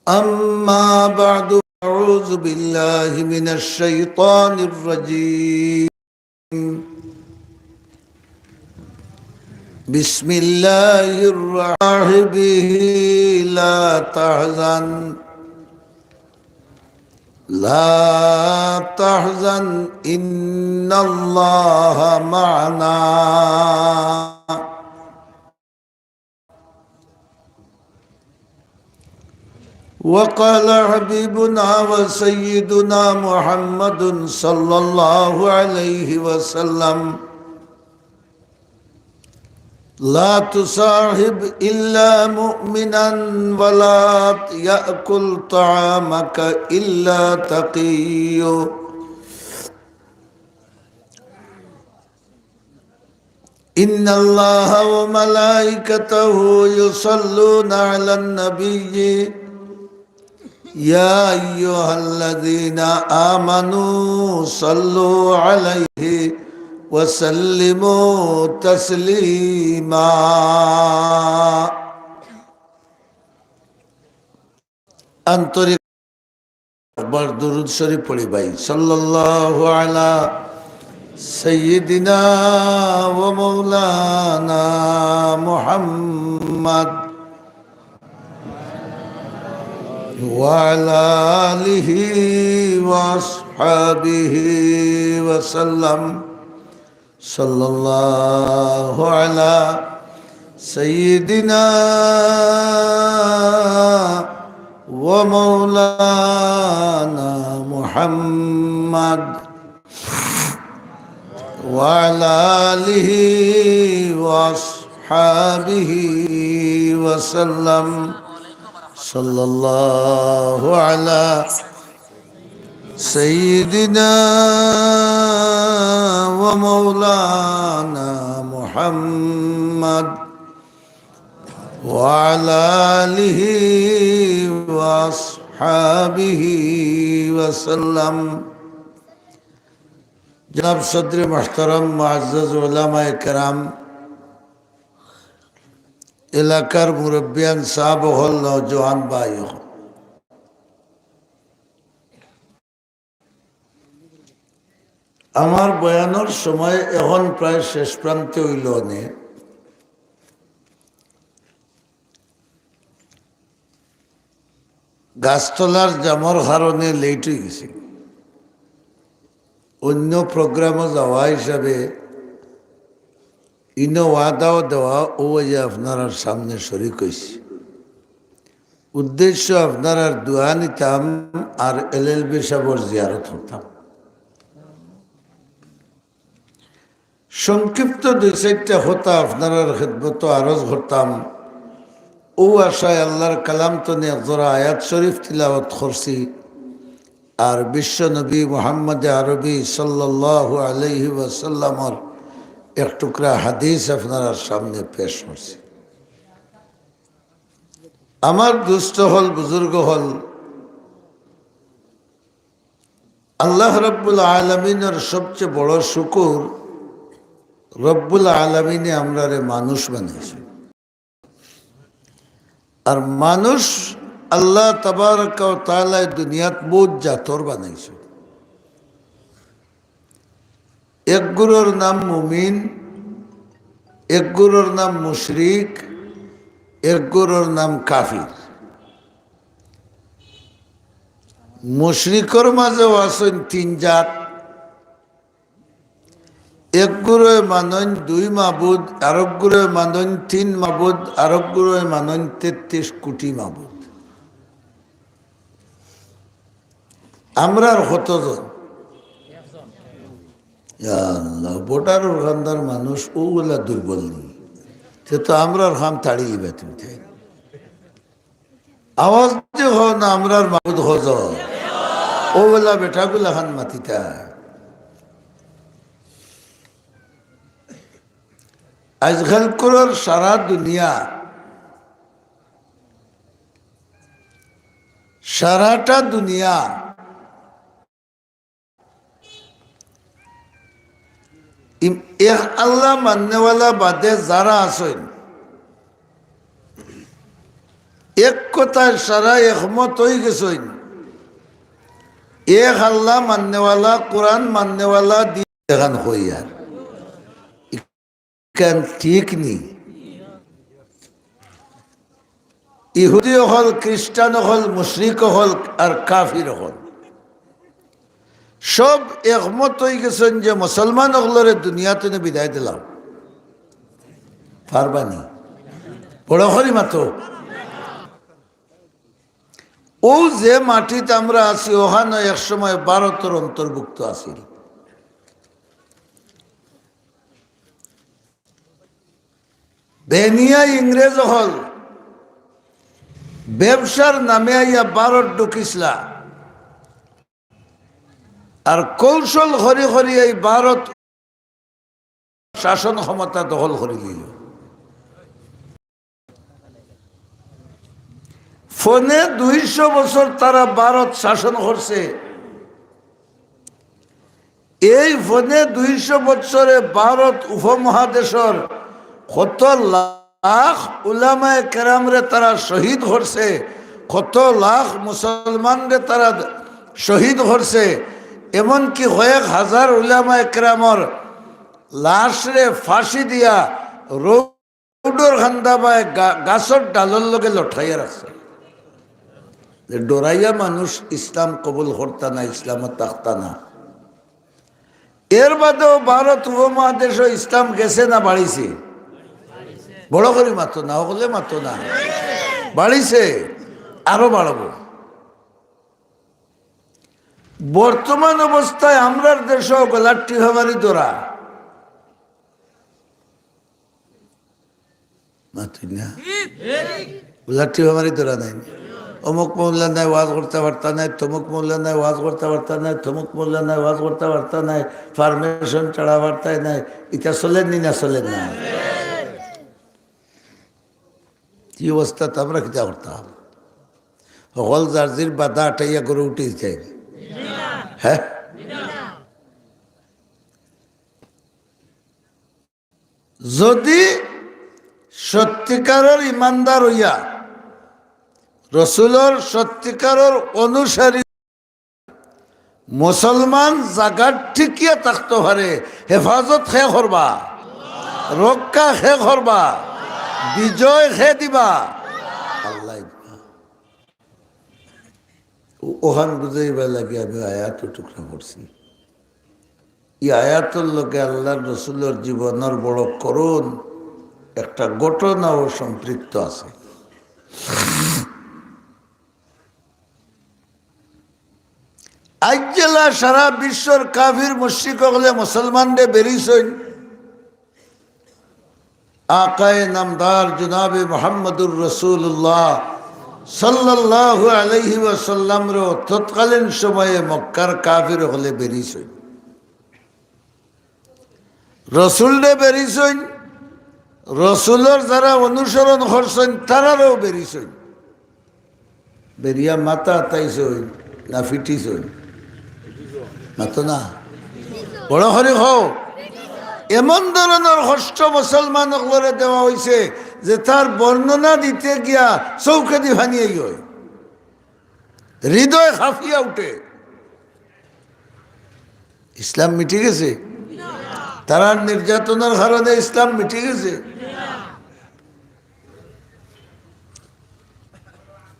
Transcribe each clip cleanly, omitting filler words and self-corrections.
أما بعد أعوذ بالله من الشيطان الرجيم بسم الله الرحمن به لا تحزن إن الله معنا وقال حبيبنا وسيدنا محمد صلى الله عليه وسلم لا تصاحب إلا مؤمنا ولا يأكل طعامك إلا تقي إن الله وملائكته يصلون على النبي يا أيها الذين آمنوا صلوا عليه وسلموا تسليما أنطرق أكبر درود شريف پڑھی بھائی صلى الله على سيدنا ومولانا محمد وعلى آله وأصحابه وسلم صلى الله على سيدنا ومولانا محمد وعلى آله وأصحابه وسلم صلى الله على سيدنا ومولانا محمد وعلى آله وأصحابه وسلم جناب صدر محترم معزز علماء کرام এলাকার মুরব্বিয়ান সাহাব হল নওজোয়ান ভাই আমার বয়ানোর সময় এখন প্রায় শেষ প্রান্তে হইল নে গাছতলার জামর কারণে লেট হয়ে গেছে অন্য প্রোগ্রামে যাওয়া হিসাবে ইনো ওয়াদাও দেওয়া ও যে আপনার সামনে শরীক হয়েছে উদ্দেশ্য আপনার দোয়া নিতাম আর এলএলবি সাহেবের জিয়ারত হতাম সংক্ষিপ্ত দুই চারটা হতা আপনার খেদমত আরজ করতাম ও আশায় আল্লাহর কালাম তো নিয়ে জোড়া আয়াত শরীফ তিলাওয়াত করছি আর বিশ্ব নবী মুহাম্মদ আরবি সাল্লাল্লাহু আলাইহি ওয়াসাল্লামর এক টুকরা হাদিস আপনার সামনে পেশ করছি আমার দুষ্ট হল বুজুর্গ হল আল্লাহ রব্বুল আলমিনের সবচেয়ে বড় শুকুর রব্বুল আলমিনে আমরা মানুষ বানিয়েছে আর মানুষ আল্লাহ তাবারক ওয়া তাআলা দুনিয়াত বহুত জাতর বানাইছে এক গুরুর নাম মুমিন এক গুরুর নাম মুশরিক এক গুরুর নাম কাফির মুশরিকর মাঝেও আছেন তিন জাত এক গুরুয়ে মানন দুই মাবুদ আরেক গুরুয়ে মানন তিন মাবুদ আরেক গুরুয়ে মানন ৩৩ কোটি মাবুদ আমরার কতজন ভোটার ওখানকার মানুষ ওগুলা দুর্বল নেই সে তো আমরার খাম তাড়ি লিবে তুমি আওয়াজ যে হ না আমরার মাবুদ হজ ওগুলা বেটাগুলা খান মাতিতা আজকাল করার সারা দুনিয়া সারাটা দুনিয়া আল্লাহ মাননেওয়ালা বাদে যারা আছেন এক কথায় সারা একমত হয়ে গেছেন এক আল্লাহ মাননেওয়ালা কোরআন মাননেওয়ালা দেখান হইয়ার কেন ঠিক নি ইহুদি হল খ্রিস্টান হল মুশরিক হল আর কাফির হল সব একমত হয়ে গেছেন যে মুসলমান হলরে দুনিয়াতে বিদায় দিলাম পারবানি বড় হরি মাতো ও যে মাটিতে আমরা আছি ওখানে এক সময় ভারতের অন্তর্ভুক্ত আছি বেনিয়া ইংরেজ হল ব্যবসার নামে আইয়া ভারত ঢুকিসলা আর কৌশল হরি হরি এই ভারত শাসন ক্ষমতা দখল করে দিল ফোনে 200 বছর তারা ভারত শাসন করছে এই ফোনে 200 বছরে ভারত উপমহাদেশের কত লাখ উলামায়ে কেরামরে তারা শহীদ করছে কত লাখ মুসলমানরে তারা শহীদ করছে এমনকি কয়েক হাজার উলামায়ে কেরামর লাশরে ফাঁসি দিয়া রৌডর খান্দা বা গাছর ডালর লগে লঠাইয়া রাখছে ডরাইয়া মানুষ ইসলাম কবুল করতা না ইসলামত থাকতা না এর বাদেও ভারত উপমহাদেশ ইসলাম গেছে না বাড়িছে বড় করে মাত্র না হলে মাত্র না বাড়িছে আরো বাড়াবো বর্তমান অবস্থায় আমরার দেশ গোলাটি হবারই দোরা মাতুই না গোলাটি হবারই দোরা নাই অমুক মোল্লা নাই ওয়াজ করতে পারতা নাই তমুক মোল্লা নাই ওয়াজ করতে পারতা নাই তমুক মোল্লা নাই ওয়াজ করতে পারতা নাই পারমিশন চড়া পারতাই নাই এটা চলেন নি না চলেন না কি অবস্থা তো আমরা কিতা করতাম হল জার্জির বাধা আটাইয়া করে উঠে যাই হ্যাঁ যদি সত্যিকারের ইমানদার হইয়া রসুলের সত্যিকারের অনুসারী মুসলমান জাগার ঠিকিয়া থাকতে পারে হেফাজত খে করবা রক্ষা খে করবা বিজয় খে দিবা আল্লাহ ওখান বুঝাইবা লাগে আমি আয়াত টুকরা করছি এই আয়াতের লোকে আল্লাহ রসুলের জীবনের বড় করুণ একটা ঘটনাও সম্পৃক্ত আছে আজ জেলা সারা বিশ্বর কাফির মুশরিক হলে মুসলমানরে বেরিয়েছেন আকায়ে নামদার জনাবে মুহাম্মদুর রাসূলুল্লাহ সাল্লাল্লাহু আলাইহি ওয়াসাল্লাম রে তৎকালীন সময়ে মক্কার কাফির হলে বেরিয়েছেন রসুলরে বেরিয়েছেন রসুলের যারা অনুসরণ করছেন তারাও বেরিয়েছেন বেরিয়া মাথা তাইছেন না ফিটিছেন মাতো না বড় হরি হও এমন ধরনের কষ্ট মুসলমান করে দেওয়া হয়েছে যে তার বর্ণনা দিতে গিয়া চৌকে দি ভানিয়ে হয় হৃদয় হাফিয়া উঠে ইসলাম মিটে গেছে তারা নির্যাতনের কারণে ইসলাম মিটে গেছে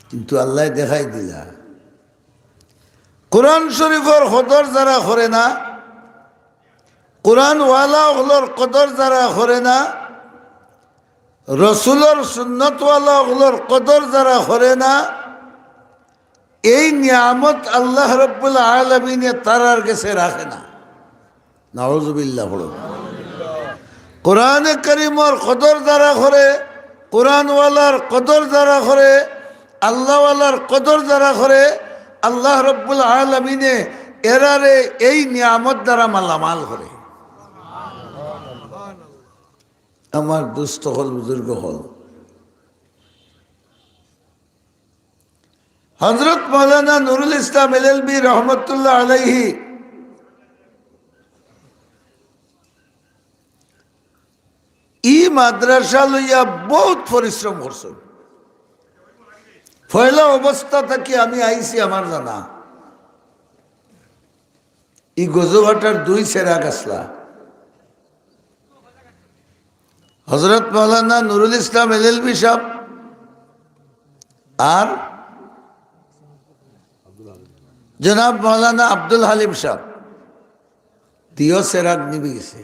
কিন্তু আল্লাহ দেখাই দিলা কোরআন শরীফের কদর যারা করে না কোরআন ওয়ালা ওগুলোর কদর যারা করে না রসুলের সুন্নতওয়ালা ওগুলোর কদর যারা করে না এই নিয়ামত আল্লাহ রাব্বুল আলামিনে তারার কাছে রাখে না নাউযুবিল্লাহ বলো কোরআনে কারীমের কদর যারা করে কোরআনওয়ালার কদর যারা করে আল্লাহওয়ালার কদর যারা করে আল্লাহ রাব্বুল আলামিনে এরারে এই নিয়ামত দ্বারা মালামাল করে আমার দুস্থ হল বুজুর্গ হল হযরত মাওলানা নুরুল ইসলাম এলএলবি রহমতুল্লাহ আলাইহি ই মাদ্রাসা লইয়া বহুত পরিশ্রম করছেন পয়লা অবস্থা থাকি আমি আইছি আমার জানা ই গজুঘাটার 2 সেরা গাছলা হজরত মৌলানা নুরুল ইসলাম এলএলবি সাহেব আর জনাব মৌলানা আব্দুল হালিম সাহেব দিও সেরাগ নিবি গেছে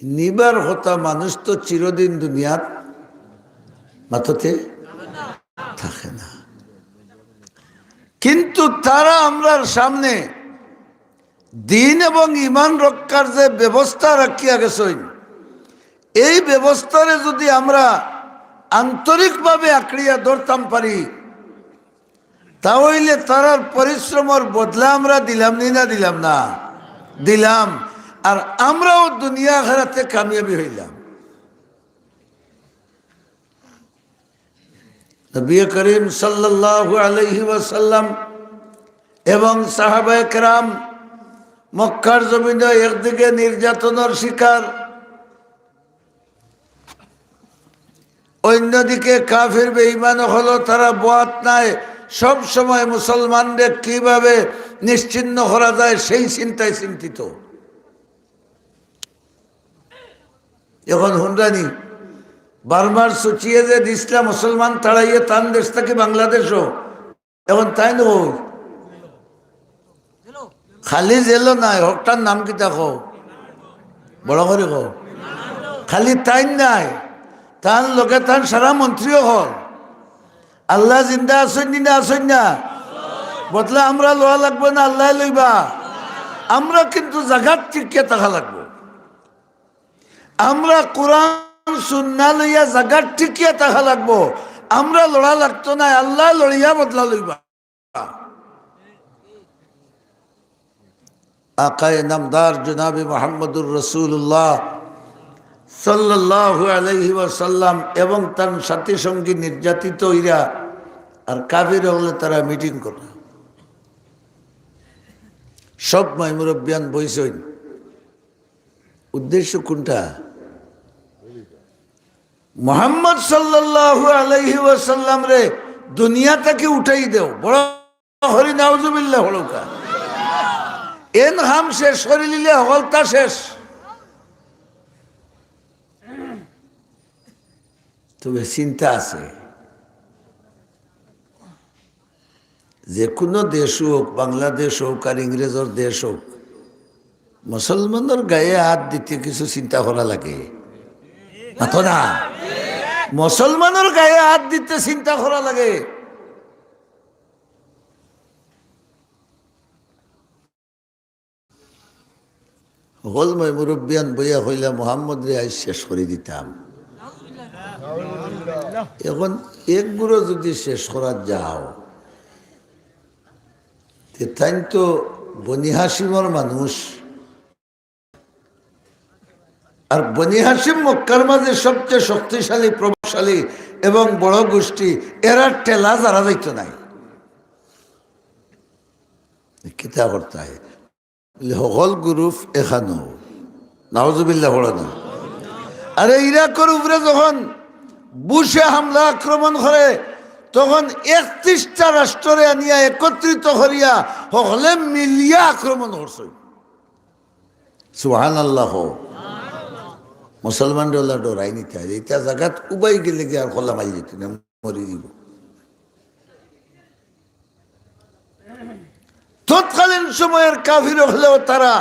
নিবার হতা মানুষ তো চিরদিন দুনিয়াত মাথতে থাকে না, কিন্তু তারা আমরার সামনে দিন এবং ইমান রক্ষার যে ব্যবস্থা রাখিয়া গেছেন, এই ব্যবস্থারে যদি আমরা আন্তরিকভাবে আঁকড়িয়া ধরতাম পারি, তাহলে তারার পরিশ্রমের বদলা আমরা দিলাম না দিলাম না দিলাম, আর আমরাও দুনিয়া আখিরাতে কামিয়াবি হইলাম। নবী করিম সাল্লাল্লাহু আলাইহি ওয়াসাল্লাম এবং সাহাবায়ে কেরাম মক্কার জমিনে একদিকে নির্যাতনের শিকার, অন্যদিকে কাফির বেঈমান হলো তারা বয়াত নাই, সব সময় মুসলমানদের কিভাবে নিশ্চিহ্ন করা যায় সেই চিন্তায় চিন্তিত। এখন হুন্ডানি বারবার সুচিয়ে যে দিসলা মুসলমান তাড়াইয়ে তান দেশ থেকে বাংলাদেশও এখন তাই নয়, খালি জেল নাই হকটার নাম কি দেখো বড় করে কো, খালি তাই নাই তার লোকে তার সারা মন্ত্রীও হল। আল্লাহ জিন্দা আসেন না আসেন না, বদলা আমরা লোয়া লাগবে না আল্লাহ লইবা, আমরা কিন্তু জাগাত টিকিয়ে থাকা লাগবো, আমরা কোরআন সুন্নাহ লইয়া জাগাত টিকিয়ে থাকা লাগবো, আমরা লড়া লাগতো না আল্লাহ লড়িয়া বদলা লইবা। আকায়ে নামদার জনাবে মুহাম্মদুর রাসূলুল্লাহ সাল্লাল্লাহু আলাইহি ওয়াসাল্লাম এবং তার সাথী সঙ্গী নির্যাতিত হইরা আর কাফির হলে তারা মিটিং করে, সব মুরব্বিয়ান বইছেন, উদ্দেশ্য কোনটা? মুহাম্মদ সাল্লাল্লাহু আলাইহি ওয়াসাল্লাম রে দুনিয়া থেকে উঠাই দেও, বড় হরি নাউজুবিল্লাহ হলকা এন হাম শেষ করে নিলে হলতা শেষ। তবে চিন্তা আছে, যে কোনো দেশ হোক, বাংলাদেশ হোক আর ইংরেজের দেশ হোক, মুসলমানের গায়ে হাত দিতে কিছু চিন্তা করা লাগে মাথো না, মুসলমানের গায়ে হাত দিতে চিন্তা করা লাগে। হল মই মুরব্বিয়ান বইয়া হইলা মোহাম্মদ রে আই শেষ করে দিতাম। এখন এক গুঁড়ো যদি শেষ করা যাও, তাই তো বনি হাসিমর মানুষ, আর বনি হাসিম মক্কার মাঝে সবচেয়ে শক্তিশালী প্রভাবশালী এবং বড় গোষ্ঠী, এরা টেলা যারা যাইত নাই কিতা করতে হয় সকল গ্রুপ এখানো নাউজুবিল্লাহ পড়ে না। আরে ইরাকের উপরে যখন বুশে হামলা আক্রমণ করে, তখন 31টা রাষ্ট্রে আনিয়া একত্রিত করিয়া সকলে মিলিয়া আক্রমণ করছে। সুবহানাল্লাহ। মুসলমান ডরাই নিতে হয়, এটা জায়গাত উবাই গেলে গিয়ে আর খোলা মারি যেত না, মরি দিব। তৎকালীন সময়ের কাফির হলেও তারা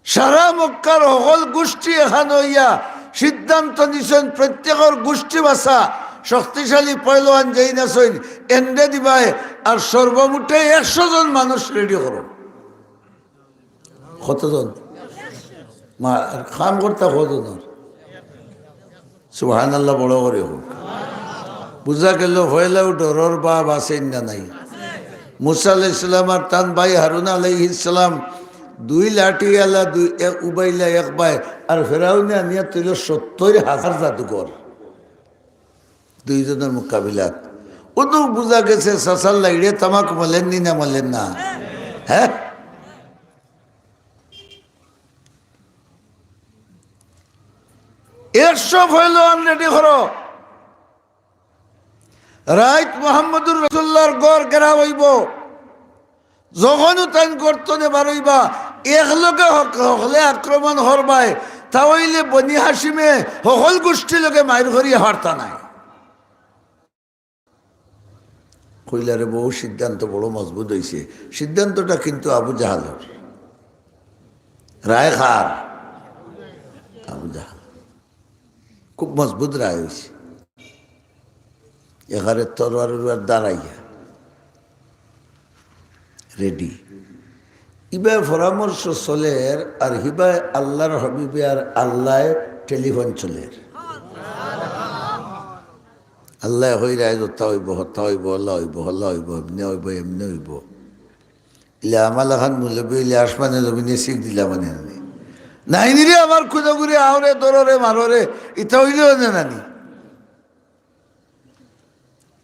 সারা মক্কার সকল গোষ্ঠী এখান হইয়া সিদ্ধান্ত নিছেন প্রত্যেকের গোষ্ঠী ভাষা শক্তিশালী পয়লওয়ান যেই নাছেন এন্ডে দিবাই, আর সর্বমোটে 100 জন মানুষ রেডি করো। কতজন খাম করতে কতজন? সুবহানাল্লাহ বড় করে হোক। বুঝা গেল হইলেও ডরর বাপ আছেন না নাই। মুসা আলাইহিস সালাম আর তান ভাই হারুন আলাইহিস সালাম 2 লাঠি আলা 2 উবাইলা 1 ভাই, আর ফেরাউনে আনিয়া তুইল 70,000 জাদুঘর 2 জনের মোকাবিলাত। ওদু বুঝা গেছে সাসাল লাইড়ে তামাক মলেননি না মলেন না। হ্যাঁ, এসব হইল রেডি করো, রাইত মোহাম্মদুর রসুল্লাহর গড় গেরা হইব যখনও তাই গর্তনে বারইবা একলগে হকলে আক্রমণ হরবাই তাহলে বনি হাসিমে সকল গোষ্ঠী লোকে মায়ের ঘরিয়া হারতা নাই কইলারে বহু সিদ্ধান্ত বড় মজবুত হয়েছে সিদ্ধান্তটা কিন্তু আবু জাহালের রায় খার আবু জাহাল খুব মজবুত রায় হয়েছে এখানে তরোয়ার দাঁড়াইয়া রেডি ইবা পরামর্শ চলের আর হিবায় আল্লাহর হবিবে আর আল্লাহ টেলিফোন চলের আল্লাহ হই রায় হত্যা হইব হত্যা হইব হল্লা হইব হল্লা হইব এমনি হইব এমনি হইব ইলে আমার এখন মূল্যবী ইলে আসমানে জমিনে শিখ দিলা মানে নাই নিরে আমার খুঁজে ঘুরে আহরে দররে মাররে ইটা হইলেও জানানি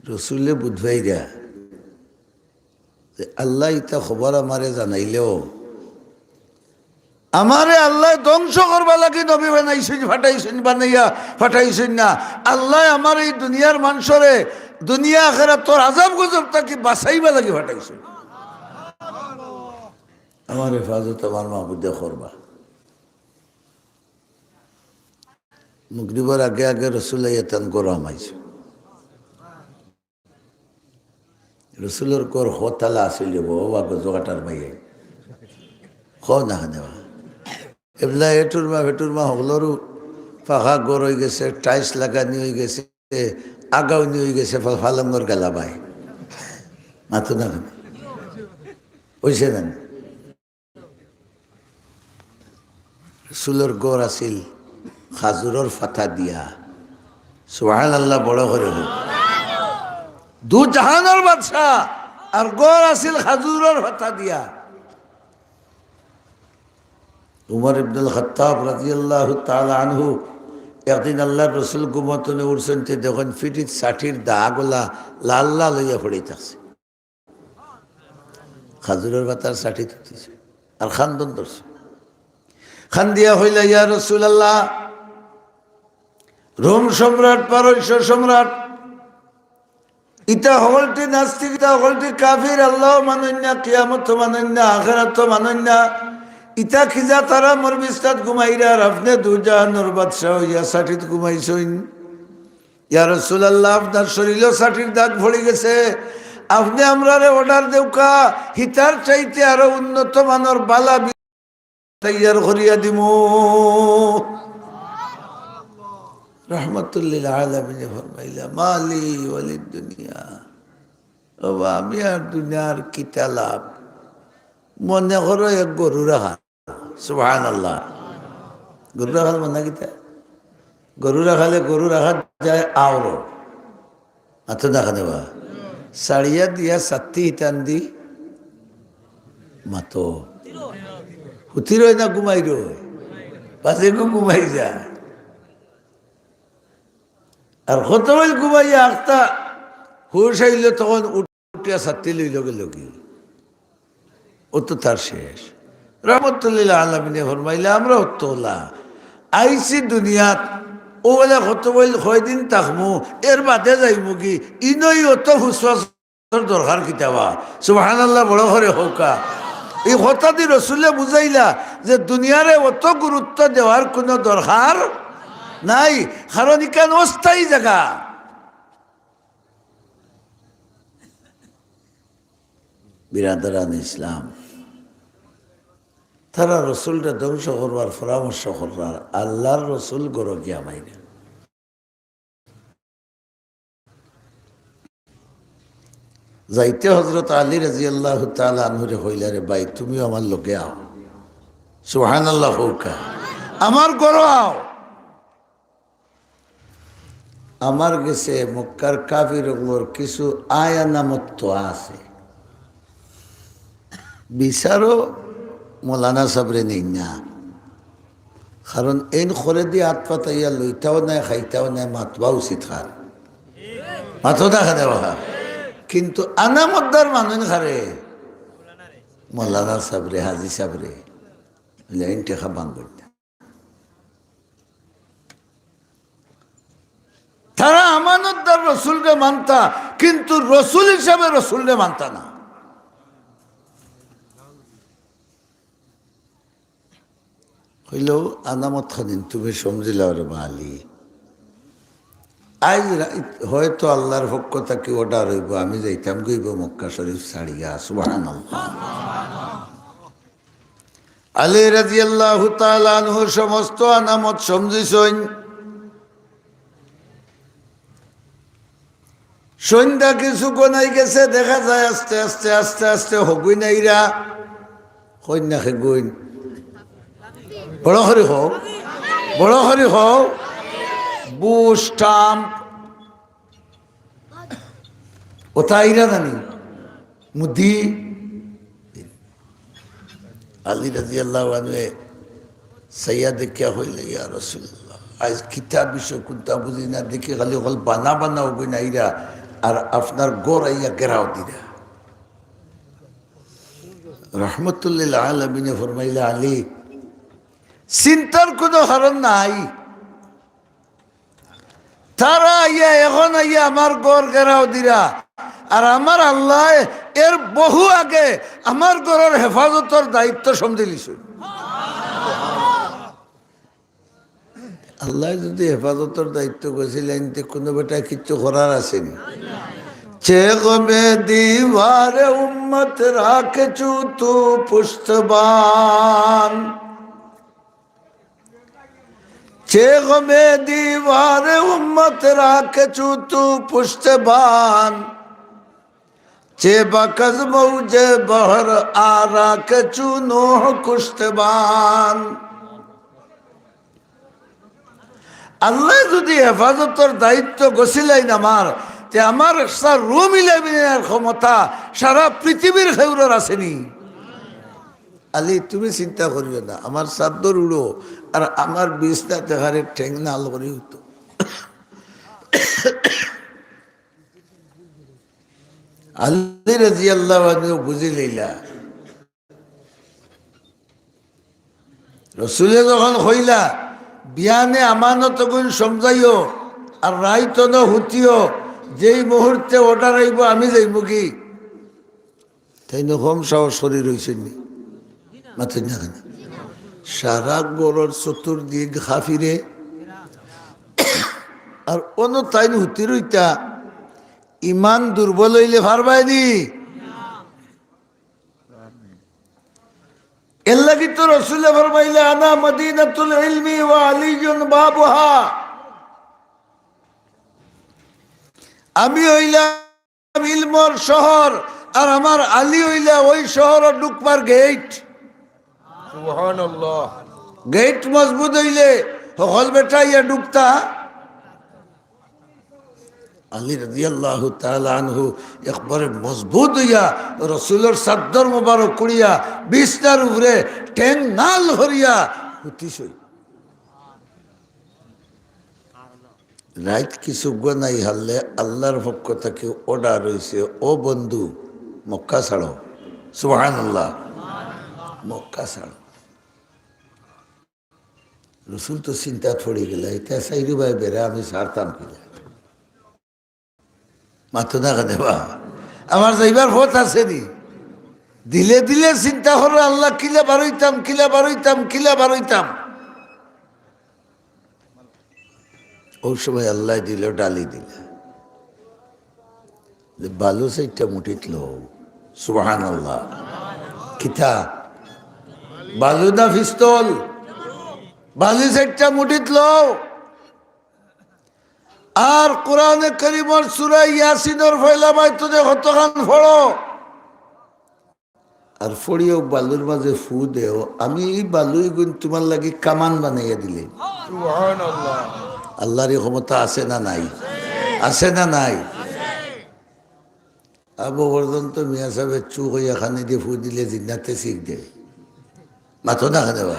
রসুলে বুধবাইরা আল্লাহ ইটা খবর আমারে জানাইলেও আমারে আল্লাহ ধ্বংস করবা লাগে নবী বানাইছেন ফাটাইছেন বানাইয়া ফাটাইছেন না আল্লাহ আমার এই দুনিয়ার মানুষরে দুনিয়া আখেরাত তোর আজাব গজব তাকে বাঁচাইবা লাগে ফাটাইছেন আমার হেফাজত আমার মাহবুদে করবা মুগরিবর আগে আগে রসুল এতান গরম আইছে রসুলের কর হতালা আসিল বাবা জোগাটার মাইয়ে খ না দেওয়া এবলা এটুর মা হগলরও পাখা গড় হয়ে গেছে টাইলস লাগানি হয়ে গেছে আগাউনি হয়ে গেছে ফালঙ্গর গেলা ভাই মাথো না হয়েছে না রসুলের গড় আসিল খাজুরের ফাতা দিয়া সুবহান আল্লাহ বড় করে হোক দু জাহানের বাদশাহ আর গড় আসিল খাজুরের ফাতা দিয়া উমর ইবনুল খাত্তাব রাদিয়াল্লাহু তাআলা আনহু একদিন আল্লাহর রসুল ঘুমতনে উঠছেন দেখুন ফিটির 60 দাগলা লাল লাল হইয়া পড়িতেছে খাজুরের পাতার 60 তুলতেছে আর খান্দন ধরছে খান দিয়া হইলা ইয়া রাসূলুল্লাহ রোম সম্রাট পারস্য সম্রাট ইটা হলটি নাস্তিক ইটা হলটি কাফির আল্লাহ মানন্যা কিয়ামত মানন্যা আখিরাত মানন্যা ইটা খিজা তারা মোর বিস্তাত ঘুমাইরা আর আপনি দুজাহানের বাদশাহ হইয়া 60 ঘুমাইছেন ইয়া রাসূলুল্লাহ আপনার শরীরে 60 দাগ পড়ে গেছে আপনি আমরারে অর্ডার দেউকা হিতার চাইতে আরো উন্নত মানের বালা তৈয়ার করিয়া দিমু রহমতুল্লিল আলামিন ফরমাইলা মালি ওয়ালিদ দুনিয়া ও আমি আর দুনিয়ার কিতা লাভ মনে করো এক গরু রাখা সুবহানাল্লাহ গরু রাখাল মনে কিতা গরু রাখালে গরু রাখা যায় আওরো আতো দেখা দেবা সাড়িয়া দিয়া সাত্তি হিতান দি মাতো হুতি রয় না ঘুমাই রয় পাশে ঘুমাই যায় আর কত বল ঘুমাইয়া আখতা হুশ আইল তখন উঠিয়া সাত্তি লইল গেল কি ও তো তার শেষ রহমতুল্লাহ আলামিনে ফরমাইলা আমরা হতলা আইসি দুনিয়াত ও বলে কত বল কয়দিন থাকমু এর বাদে যাইমু কি ইনই অত হুসওয়াসর দরকার কিতাবা সুবহানাল্লাহ বড় করে হোকা এই কথা দি রসুলে বুঝাইলা যে দুনিয়ারে অত গুরুত্ব দেওয়ার কোনো দরকার নাই কারণ ইকান অস্থায়ী জায়গা বিরাদরান ইসলাম তারা রসুলটা ধ্বংস করবার পরামর্শ করবার আল্লাহর রসুল গরো গিয়া মাইনে যাইতে হজরত আলী রাদিয়াল্লাহু তাআলা আনহুরে হইলা রে ভাই তুমিও আমার লোকে আও সুবহানাল্লাহ হুকা আমার গরো আও আমার গেছে মক্কার কাফিরগুলোর কিছু আয়ানামত্ব আছে বিচারও মৌলানা সাবরে নেই না কারণ এই করে দিয়ে হাত পাতাইয়া লইতাও নাই খাইতাও নাই মাতবা উচিত খার মাথো দেখা দেওয়া কিন্তু আনামদ্দার মানুষ খারে মৌলানা সাবরে হাজি সাবরে লাইন টেকা বাঙ্গ তারা আমানতদার রসুলকে মানতা কিন্তু রসুল হিসাবে রসুলরে মানতা না। হইলেও আনামত খানিন তুমি সমঝিলা রে মালি, আজ হয়তো আল্লাহর পক্ষ থেকে অর্ডার হইব, আমি যাইতাম গইব মক্কা শরীফ ছাড়িয়া। সুবহানাল্লাহ। আলী রাদিয়াল্লাহু তাআলা আনহু সমস্ত আনামত সমঝিছেন। সন্ধ্যা কিছু গোনাই গেছে, দেখা যায় আস্তে আস্তে আস্তে আস্তে হগুই নাইরা কন্যা খেগুইন বড় হরি হোক, বড় হরি হোক, বুশ স্টাম্প ওতাইরা জানি মুদি। আলী রাদিয়াল্লাহু আনহু সাইয়া দেখিয়া হইলে, ইয়া রাসূলুল্লাহ, আজ কিতাব বিষয় কোনটা বুঝি না, দেখি খালি হল বানা বানা হগুই নাইরা আর আপনার গোর আইয়া গেরাও দিরা। রহমতুল্লিল আলামিনে ফরমাইলা, আলী চিন্তার কোনো কারণ নাই, তারা আইয়া এখন আইয়া আমার গোর গেরাও দিরা, আর আমার আল্লাহ এর বহু আগে আমার ঘরের হেফাজতের দায়িত্ব সমঝে লিছুন। আল্লাহ যদি হেফাজতের দায়িত্ব গেছিলেন, কোনো বেটা কিচ্ছু করার আসেনি। চে গমে দিওয়ারে উম্মত রাখছু তু পুস্তবান, চে গমে দিওয়ারে উম্মত রাখছু তু পুস্তবান, চে বাকজ মৌজে বহর আ রাখছু নোহ কুস্তবান। আল্লাহ যদি হেফাজতের দায়িত্ব গছিলেন আমার, তে আমার রুম ইলেভেনের ক্ষমতা সারা পৃথিবীর খেউরের আসেনি। আলী তুমি চিন্তা করিও না, আমার চাদর উড়ো আর আমার বিছনা দেখারে ঠেং নাল করি হতো। আলী রাদিয়াল্লাহু আনহু বুঝি লইলা, রসুলে যখন হইলা বিয়ানে আমানত গুণ সমঝাইও আর রাইতো না হুতিও, যেই মুহূর্তে অর্ডার আইব আমি যাইব কি তাই নকম সাহস শরীর হয়েছে নি মাথা না। সারা গড়ের চতুর্দিক হাফিরে আর অন্য তাই হুতি রইতা ইমান দুর্বল হইলে ভারবাইনি। এর লাগি তো রসুলে ফরমাইলে, আনা মদিনাতুল ইলমি ওয়া আলিয়ুন বাবুহা, আমি হইলাম ইলমর শহর আর আমার আলী হইলা ওই শহরের ঢুকবার গেট। সুবহানাল্লাহ। গেট মজবুত হইলে হল বেটা ইয়া ঢুকতা। আলী রাদিয়াল্লাহু তাআলা আনহু একবারে মজবুত হইয়া রসুলের চাদর মোবারক করিয়া বিছনার উপরে ঠ্যাং নাল হরিয়া হুতিছই। রাইত কিছু গোনাই হারলে আল্লাহর পক্ষ থেকে অর্ডার হয়েছে, ও বন্ধু মক্কা ছাড়ো। সুবহানাল্লাহ। মক্কা ছাড়ো। রসুল তো চিন্তা পড়ে গেল, এটা সাইরু ভাই বেড়ে আমি ছাড়তাম কিনা, মাথো না কেন বা আমার যাইবার পথ আছে নি। দিলে দিলে চিন্তা করো, আল্লাহ কিলা বারইতাম কিলা বারইতাম কিলা বারইতাম। ওই সময় আল্লাহ দিল ডালি দিলে, বালু সাইটটা মুঠিতল। সুবহানাল্লাহ। কিতা বালু না পিস্তল? বালু সাইটটা মুঠিতল। আর কোরআনে কারীমের সূরা ইয়াসিনের পয়লা মাইতুনে কতখান পড়ো আর ফড়িও বালুর মাঝে ফু দেও, আমি এই বালুই গুণ তোমার লাগি কামান বানাইয়া দিলে। সুবহানাল্লাহ। আল্লাহর ক্ষমতা আছে না নাই? আছে না নাই? আবু পর্যন্ত মিয়া সাহেবের চুখ হইয়া খানি দিয়ে ফু দিলে জিন্নাতে শিখ দে, মাথো না খানে বা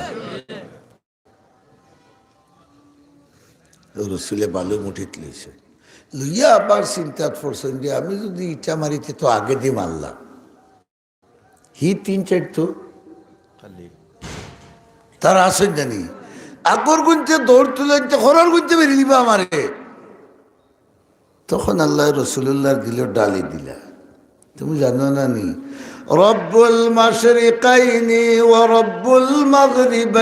রসুলে বালু মুঠিত লইছে। লইয়া আবার চিন্তাত পড়ছেন যে আমি যদি ইটা মারিতে তো আগে দিয়ে মারলাম, হি তিন চার তো তার আসেন জানি আগর গুনতে দৌড় তুলে খরার গুনতে বেরিয়ে দিবা আমারে, তখন আল্লাহ রসুল্লাহর দিল ডালি দিলা। তুমি জানো না নি, রব্বুল মাশরিকাইনি ওয়া রব্বুল মাগরিবাইন,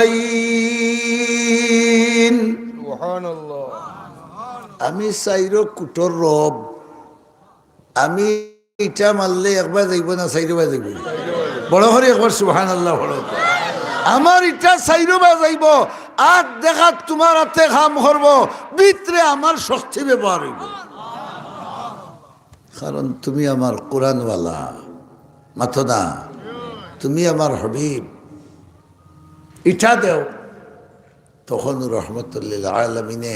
সুবহানাল্লাহ। আমি চাইরো কুটোর রব। আমি ইটা মারলে একবার যাইব না চাইরোবার যাইব? বড় করে একবার সুবহানাল্লাহ বড়। আমার ইটা চাইরোবার যাইব, আর দেখা তোমার হাতে কাম করব, ভিতরে আমার শক্তি ব্যবহার হইব। কারণ তুমি আমার কোরআনওয়ালা মাথো না, তুমি আমার হবিব, ইটা দেও। তখন রহমতুল্লিল আলমিনে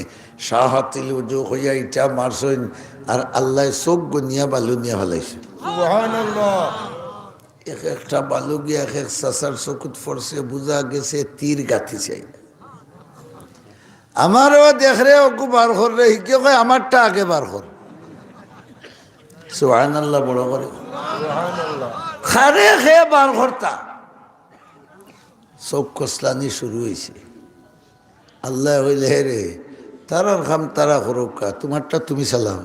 শাহাতিল উজু হইয়া ইটা মারছেন, আর আল্লাহ চোখ গুনিয়া বালু নিয়ে ফেলাইছে। সুবহানাল্লাহ। এক একটা বালু গিয়া এক এক চাচার চকুত পড়ছে, বুঝা গেছে তীর গাঁথি চাই। আমারও দেখরে ওকু বার করলে হিকে কয় আমারটা আগে বার কর। সুবহানাল্লাহ বড় করে সুবহানাল্লাহ। খারে খেয়ে বার করতা। চোখ কসলানি শুরু হয়েছে। আল্লাহ হইলে হে রে, তারার খাম তারা করুকা, তোমারটা তুমি চালাও।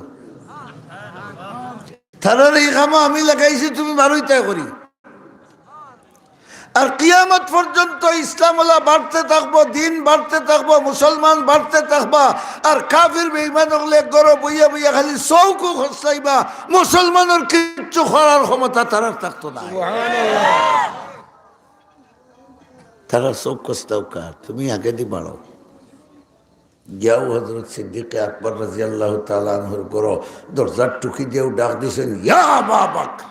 তারার এই খামো আমি লাগাইছি, তুমি বারোইটাই করি। আর কিয়ামত পর্যন্ত ইসলামওয়ালা বাড়তে থাকবো, দিন বাড়তে থাকবো, মুসলমান বাড়তে থাকবা। আর কাফির বেঈমান হলে গরো বইয়া বইয়া খালি চৌকু খসলাইবা, মুসলমানের কিচ্ছু করার ক্ষমতা তারার থাকতো না। তারা চোখ কসলাও কা, তুমি আগে দি বাড়ো। গিয়াও হযরত সিদ্দিক আকবর রাদিয়াল্লাহু তাআলা আনহুর গরো দরজার টুকি দিয়েও ডাক দিয়েছেন, ইয়া আবা বকর।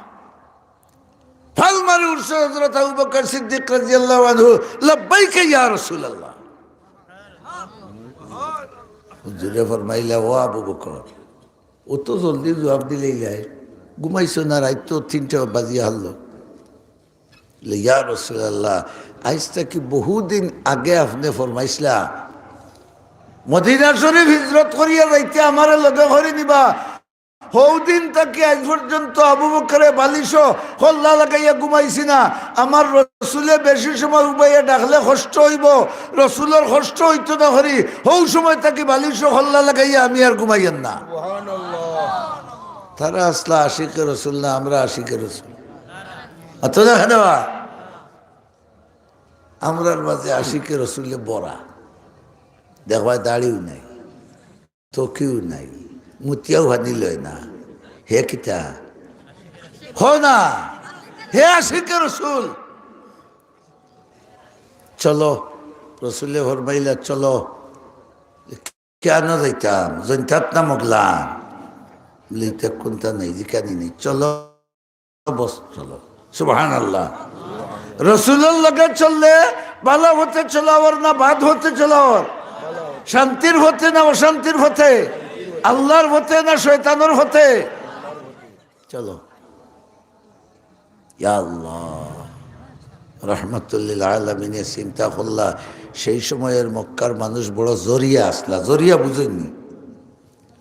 ফাল মারি উঠছে হযরত আবু বকর সিদ্দিক রাদিয়াল্লাহু আনহু, লাব্বাইকা ইয়া রাসূলুল্লাহ। হুজুরে ফরমাইলা, ও আবু বকর, ও তো জলদি জবাব দিলেই যায়, ঘুমাইছো না? রাত তো 3টা বাজিয়া হারলো। ইয়া রাসূলুল্লাহ, আজ থেকে বহুদিন আগে আপনি ফরমাইছিলা মদিনা শরীফ হিজরত করিয়া যাইতে আমারে লগে করে নিবা। হৌদিন তাকে আজ পর্যন্ত আবু বকরে বালিশ হল্লা লাগাইয়া ঘুমাইছি না। আমার রসুলে বেশি সময় উবাইয়া ডাকলে কষ্ট হইব, রসুলের কষ্ট হইতো না হরি, হৌ সময় তাকে বালিশ হল্লা লাগাইয়া আমি আর ঘুমাইয়েন না। তারা আসলা আশিকে রসুল না, আমরা আশিকে রসুল। অত দেখা দেওয়া আমরার মাঝে আশিকে রসুলে বড়া দেখবায়, দাড়িও নাই, চকিও নাই, মুতিয়াও হানিল না। হে কিতা হ না, হে আশিকে রসুল। চলো, রসুলে ফরমাইলা চলো। কেন যাইতাম? জৈন্তাত না মগলাম লিতে কোনটা নেই, জিকানি নেই, চলো বস চলো। সুবহানাল্লাহ। রসুলের লগে চললে ভালো হতে চলাওয়ার না বাদ হতে চলাওয়ার, শান্তির হতে না অশান্তির হতে, আল্লাহর হতে না শয়তানের হতে। চলো ইয়া আল্লাহ। রহমতুল্লিল আলামিনে চিন্তা করলা, সেই সময়ের মক্কার মানুষ বড় জরিয়া আসলা। জরিয়া বুঝেননি?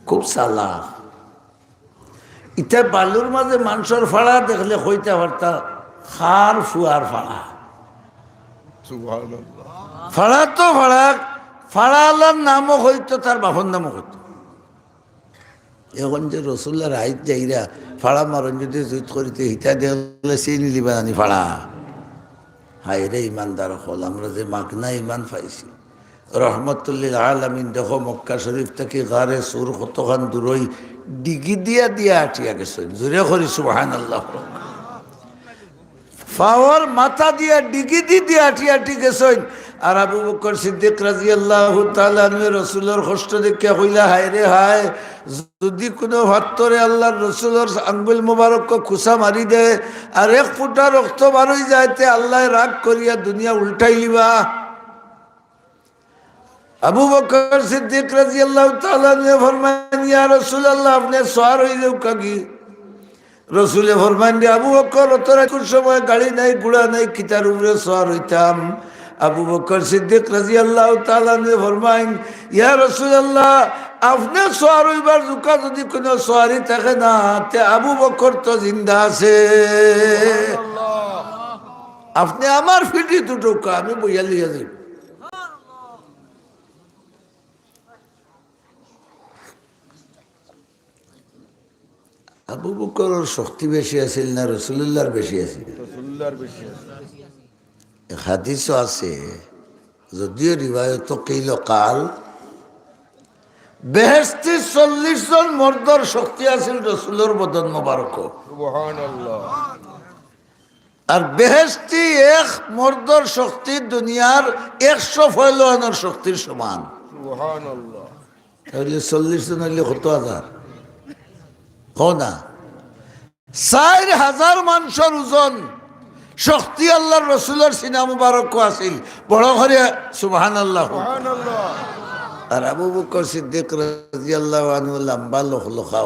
খুব চালাক। ইটা বালুর মাঝে মানুষের ফাড়া দেখলে হইতে পারতা খার ফুয়ার ফাড়া। ফাড়া তো ফাড়া, ফাড়া আল্লাহর নামও হইতো, তার বাপর নামও হইতো। এখন যে রসুল্লার হাইত যাইরা ফাড়া মারণ যদি জুত করিতে হিতা দেখলে চিনি লিবা আনি ফাড়া। হাই রে ইমানদার হল, আমরা যে মাগনা ইমান পাইছি। রহমতুল্লিল আলামিন দেখো মক্কা শরীফ থেকে গারে সুর কতখান দূরই ডিগি দিয়া দিয়া আটিয়া গেছেন। জোরে করি সুবহানাল্লাহ। পাওয়ার মাথা দিয়া ডিগি দিয়ে আটিয়া আটি গেছেন। আর আবু বকর সিদ্দিক রাদিয়াল্লাহু তাআলা আনহু রাসূলের কষ্ট দেখে কইলা, হায় রে হায়, যদি কোনো ভাত্তরে আল্লাহর রাসূলের আঙ্গুল মুবারক খুসা মারি দে আর এক ফুটা রক্ত বার হই যাইতে আল্লাহ রাগ করিয়া দুনিয়া উল্টাই লিবা। আবু বকর সিদ্দিক রাদিয়াল্লাহু তাআলা আনহু ফরমান, ইয়া রাসূলুল্লাহ, আপনি সওয়ার হইলেও কাগি। রসুলে ফরমান, আবু বকর তোর কোন সময় গাড়ি নাই ঘোড়া নাই, কিতার উপরে সওয়ার হইতাম। আবু বকর সিদ্দিক রাদিয়াল্লাহু তাআলা ফরমাইন, ইয়া রাসূলুল্লাহ, আপনি সওয়ার হইবার জুকা যদি কোনো সওয়ারি থাকে না, তে আবু বকর তো জিন্দা আছে। আপনি আমার ফিটি দুটো আমি বইয়া লিয়া যাই। আবু বকরের শক্তি বেশি আছিল না রসুলুল্লাহর বেশি আছিল? রাসূলুল্লাহর বেশি আছে। এক হাদিসও আছে, যদিও রিবায়ত কইল কাল বেহেশতি 40 জন মর্দর শক্তি আছিল রসুলের বদন মোবারক, সুবহানাল্লাহ। আর বেহেশতি এক মর্দর শক্তি দুনিয়ার 100 ফয়লোয়ানের শক্তির সমান। সুবহানাল্লাহ। তাহলে 40 জন হইলে কত হাজার? হো না, 4000 মানুষের ওজন শক্তি আল্লাহর রসুলের সিনা মুবারক আছিল। বড় করে সুবহানাল্লাহ। সুবহানাল্লাহ। আর আবু বকর সিদ্দিক রাদিয়াল্লাহু আনহু লম্বা লোখা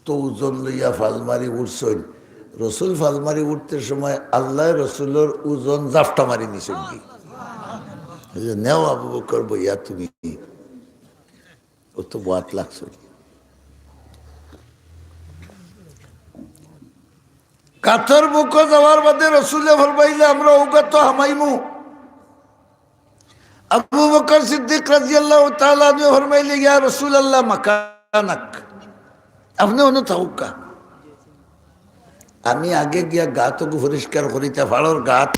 তো ওজন লইয়া ফালমারি উঠছেন। রসুল ফালমারি উঠতে সময় আল্লাহ রসুলের ওজন জাফটা মারি নিছেন কি নেও আবু বকর বইয়া তুমি, ও তো বাত লাগছে। কাতর বুক যাওয়ার বাদে রসুলে ফরমাইলে আমরা ওগাত হামাইমু। আবু বকর সিদ্দিক রাদিয়াল্লাহু তাআলা আনহু ফরমাইলে ইয়া রাসূলুল্লাহ মাকানাক, আপনি অন্য থাকুকা, আমি আগে গিয়া গাতকে পরিষ্কার করিতে, ফাড়র গাত